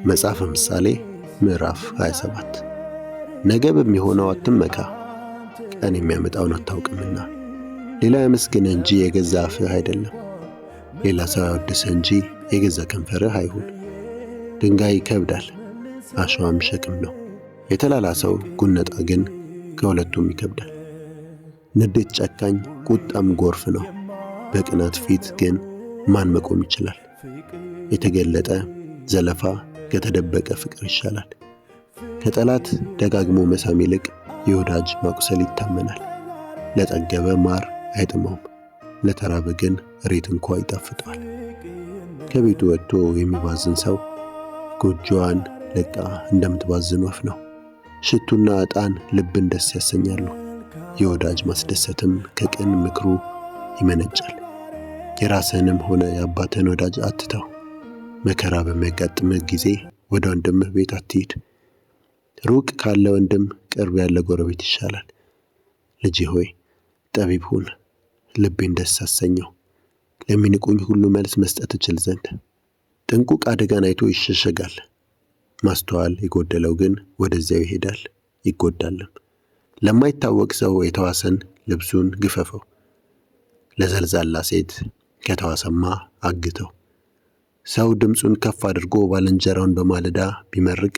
መጽሐፈ ምሳሌ ምዕራፍ 27 ነገ በሚሆነው አትመካ፣ ቀን የሚያመጣውን አታውቅምና። ሌላ ያመስግንህ እንጂ የገዛ አፍህ አይደለም፣ ሌላ ሰው ያወድስህ እንጂ የገዛ ከንፈርህ አይሁን። ድንጋይ ይከብዳል፣ አሸዋም ሸክም ነው፣ የተላላ ሰው ጉነጣ ግን ከሁለቱም ይከብዳል። ንዴት ጨካኝ፣ ቁጣም ጎርፍ ነው፣ በቅናት ፊት ግን ማን መቆም ይችላል? የተገለጠ ዘለፋ ከተደበቀ ፍቅር ይሻላል። ከጠላት ደጋግሞ መሳም ይልቅ የወዳጅ ማቁሰል ይታመናል። ለጠገበ ማር አይጥመውም፣ ለተራበ ግን እሬት እንኳ ይጣፍጠዋል። ከቤቱ ወጥቶ የሚባዝን ሰው ጎጆዋን ለቃ እንደምትባዝን ወፍ ነው። ሽቱና ዕጣን ልብን ደስ ያሰኛሉ፣ የወዳጅ ማስደሰትም ከቅን ምክሩ ይመነጫል። የራስህንም ሆነ የአባትህን ወዳጅ አትተው። መከራ በሚያጋጥምህ ጊዜ ወደ ወንድምህ ቤት አትሂድ። ሩቅ ካለ ወንድም ቅርብ ያለ ጎረቤት ይሻላል። ልጄ ሆይ ጠቢብ ሁን፣ ልቤን ደስ አሰኘው፣ ለሚንቁኝ ሁሉ መልስ መስጠት እችል ዘንድ። ጥንቁቅ አደጋን አይቶ ይሸሸጋል፣ ማስተዋል የጎደለው ግን ወደዚያው ይሄዳል ይጎዳልም። ለማይታወቅ ሰው የተዋሰን ልብሱን ግፈፈው፣ ለዘልዛላ ሴት ከተዋሰማ አግተው። ሰው ድምፁን ከፍ አድርጎ ባልንጀራውን በማለዳ ቢመርቅ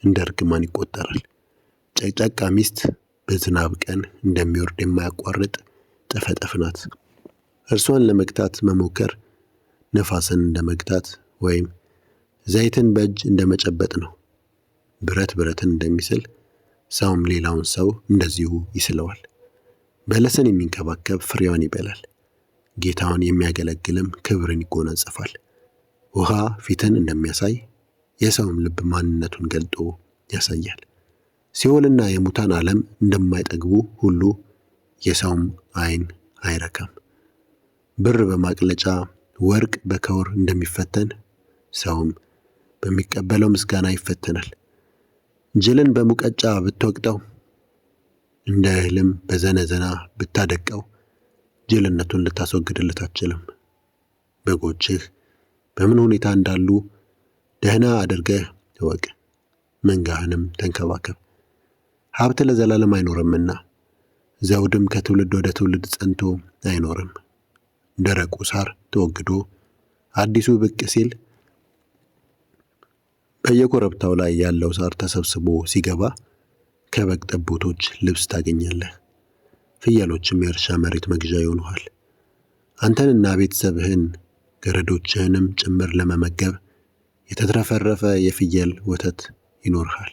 እንደ እርግማን ይቆጠራል። ጨቅጫቃ ሚስት በዝናብ ቀን እንደሚወርድ የማያቋርጥ ጠፈጠፍ ናት። እርሷን ለመግታት መሞከር ነፋስን እንደመግታት ወይም ዘይትን በእጅ እንደመጨበጥ ነው። ብረት ብረትን እንደሚስል ሰውም ሌላውን ሰው እንደዚሁ ይስለዋል። በለስን የሚንከባከብ ፍሬዋን ይበላል፣ ጌታውን የሚያገለግልም ክብርን ይጎናጸፋል። ውሃ ፊትን እንደሚያሳይ የሰውም ልብ ማንነቱን ገልጦ ያሳያል። ሲኦልና የሙታን ዓለም እንደማይጠግቡ ሁሉ የሰውም ዓይን አይረካም። ብር በማቅለጫ ወርቅ በከውር እንደሚፈተን ሰውም በሚቀበለው ምስጋና ይፈተናል። ጅልን በሙቀጫ ብትወቅጠው እንደ እህልም በዘነዘና ብታደቀው ጅልነቱን ልታስወግድለት አትችልም። በጎችህ በምን ሁኔታ እንዳሉ ደህና አድርገህ እወቅ፣ መንጋህንም ተንከባከብ። ሀብት ለዘላለም አይኖርምና ዘውድም ከትውልድ ወደ ትውልድ ጸንቶ አይኖርም። ደረቁ ሳር ተወግዶ አዲሱ ብቅ ሲል በየኮረብታው ላይ ያለው ሳር ተሰብስቦ ሲገባ ከበግ ጠቦቶች ልብስ ታገኛለህ፣ ፍየሎችም የእርሻ መሬት መግዣ ይሆኑሃል። አንተንና ቤተሰብህን ገረዶችህንም ጭምር ለመመገብ የተትረፈረፈ የፍየል ወተት ይኖርሃል።